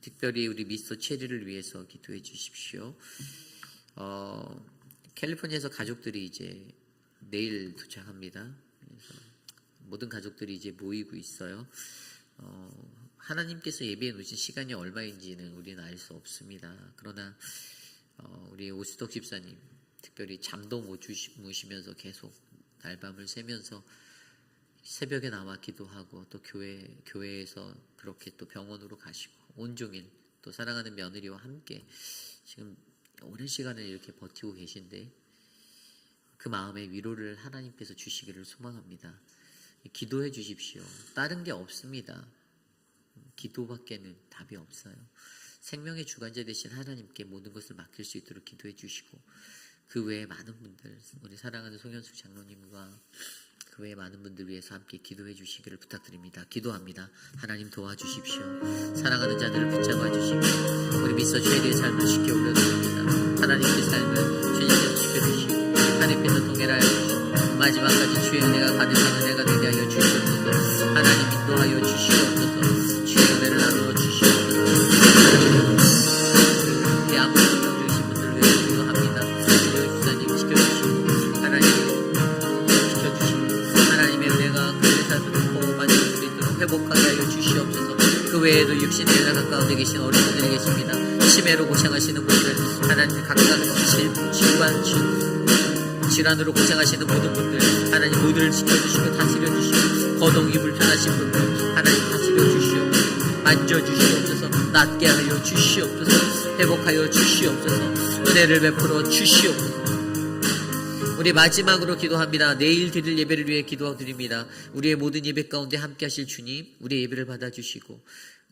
특별히 우리 미스터 체리를 위해서 기도해 주십시오. 캘리포니아에서 가족들이 이제 내일 도착합니다. 그래서 모든 가족들이 이제 모이고 있어요. 하나님께서 예비해 놓으신 시간이 얼마인지는 우리는 알 수 없습니다. 그러나 우리 오수덕 집사님 특별히 잠도 못 주무시면서 계속 날밤을 새면서 새벽에 나와 기도하고 또 교회에서 그렇게 또 병원으로 가시고 온종일 또 사랑하는 며느리와 함께 지금 오랜 시간을 이렇게 버티고 계신데 그 마음의 위로를 하나님께서 주시기를 소망합니다. 기도해 주십시오. 다른 게 없습니다. 기도밖에는 답이 없어요. 생명의 주관자 되신 하나님께 모든 것을 맡길 수 있도록 기도해 주시고, 그 외에 많은 분들, 우리 사랑하는 송현수 장로님과 그 외에 많은 분들 위해서 함께 기도해 주시기를 부탁드립니다. 기도합니다. 하나님 도와주십시오. 사랑하는 자들을 붙잡아 주시고 우리 미스터 최리의 삶을 지켜 올려드립니다. 하나님의 삶을 주님께서 지켜주시고 하나님께서 동행하여 주시고 마지막까지 주의 은혜가 가득한 은혜가 되게 하여 주시옵소서. 하나님 인도하여 주시옵소서. 주의 은혜를 나누어 주시옵소서. 우리 아무 생각 주신 분들을 위해 기도합니다. 주여 주사님 지켜주시고 하나님 하나님의 은혜가 그들의 삶을 보호받을 수 있도록 회복하게 하여 주시옵소서. 그 외에도 육신의 연약한 가운데 계신 어린이들이 계십니다. 치매로 고생하시는 분들, 하나님 각각 질환으로 고생하시는 모든 분들, 하나님 모두를 지켜주시고 다스려주시고, 거동이 불편하신 분들, 하나님 다스려주시옵소서. 만져주시옵소서. 낫게 하여 주시옵소서. 회복하여 주시옵소서. 은혜를 베풀어 주시옵소서. 우리 마지막으로 기도합니다. 내일 드릴 예배를 위해 기도드립니다. 우리의 모든 예배 가운데 함께 하실 주님, 우리의 예배를 받아주시고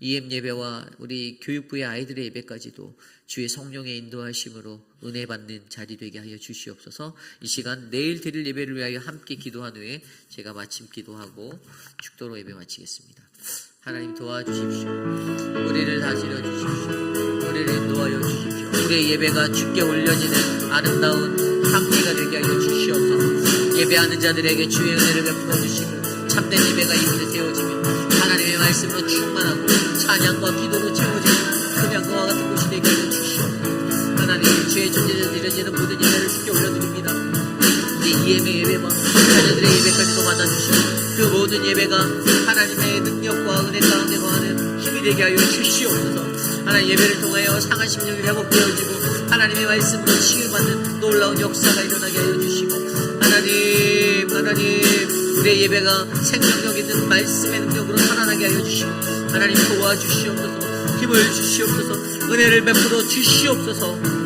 EM 예배와 우리 교육부의 아이들의 예배까지도 주의 성령의 인도하심으로 은혜 받는 자리 되게 하여 주시옵소서. 이 시간 내일 드릴 예배를 위하여 함께 기도한 후에 제가 마침 기도하고 축도로 예배 마치겠습니다. 하나님 도와주십시오. 우리를 다스려 주십시오. 우리를 인도하여 주십시오. 우리의 예배가 주께 올려지는 아름다운 향기가 되게 하여 주시옵소서. 예배하는 자들에게 주의 은혜를 베풀어 주시고 참된 예배가 이 곳에 세워지며 하나님의 말씀으로 충만하고 찬양과 기도로 채워지는 그냥과 같은 곳이 되게 하여 주시옵소서. 하나님 주의 존재를 드려지는 모든 예배를 주께 올려드립니다. 우리 EM의 예배와 자녀들의 예배까지도 받아주시고 그 모든 예배가 하나님의 능력과 은혜 가운데 거하는 힘이 되게 하여 주시옵소서. 하나님 예배를 통하여 상한 심령이 회복되어지고 하나님의 말씀으로 치유받는 놀라운 역사가 일어나게 하여 주시고 하나님 우리의 예배가 생명력 있는 말씀의 능력으로 살아나게 하여 주시고 하나님 도와주시옵소서. 힘을 주시옵소서. 은혜를 베풀어 주시옵소서.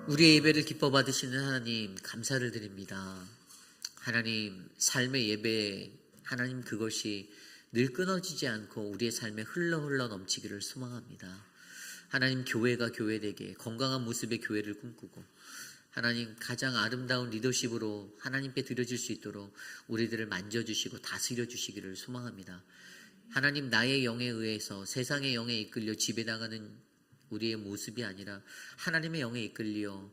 우리의 예배를 기뻐 받으시는 하나님 감사를 드립니다. 하나님 삶의 예배 하나님 그것이 늘 끊어지지 않고 우리의 삶에 흘러 넘치기를 소망합니다. 하나님 교회가 교회되게 건강한 모습의 교회를 꿈꾸고 하나님 가장 아름다운 리더십으로 하나님께 드려질 수 있도록 우리들을 만져주시고 다스려 주시기를 소망합니다. 하나님 나의 영에 의해서 세상의 영에 이끌려 지배당하는 우리의 모습이 아니라 하나님의 영에 이끌려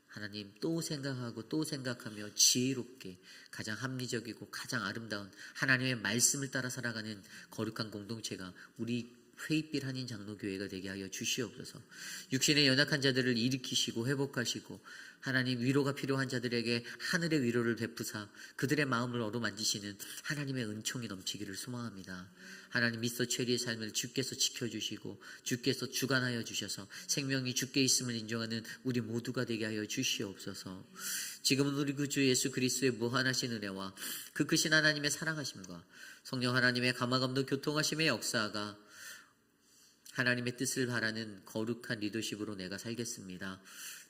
하나님 또 생각하고 또 생각하며 지혜롭게 가장 합리적이고 가장 아름다운 하나님의 말씀을 따라 살아가는 거룩한 공동체가 우리 회의빛 한인 장로교회가 되게 하여 주시옵소서. 육신의 연약한 자들을 일으키시고 회복하시고 하나님 위로가 필요한 자들에게 하늘의 위로를 베푸사 그들의 마음을 어루만지시는 하나님의 은총이 넘치기를 소망합니다. 하나님 미스터 체리의 삶을 주께서 지켜주시고 주께서 주관하여 주셔서 생명이 주께 있음을 인정하는 우리 모두가 되게 하여 주시옵소서. 지금은 우리 구주 예수 그리스도의 무한하신 은혜와 그 크신 하나님의 사랑하심과 성령 하나님의 감화감도 교통하심의 역사가 하나님의 뜻을 바라는 거룩한 리더십으로 내가 살겠습니다.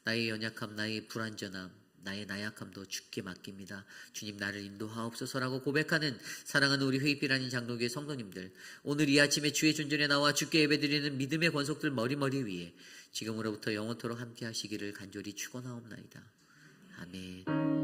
나의 연약함, 나의 불완전함, 나의 나약함도 주께 맡깁니다. 주님 나를 인도하옵소서라고 고백하는 사랑하는 우리 회의빛 아닌 장로교회 성도님들, 오늘 이 아침에 주의 존전에 나와 주께 예배드리는 믿음의 권속들 머리 위에 지금으로부터 영원토록 함께 하시기를 간절히 축원하옵나이다. 아멘.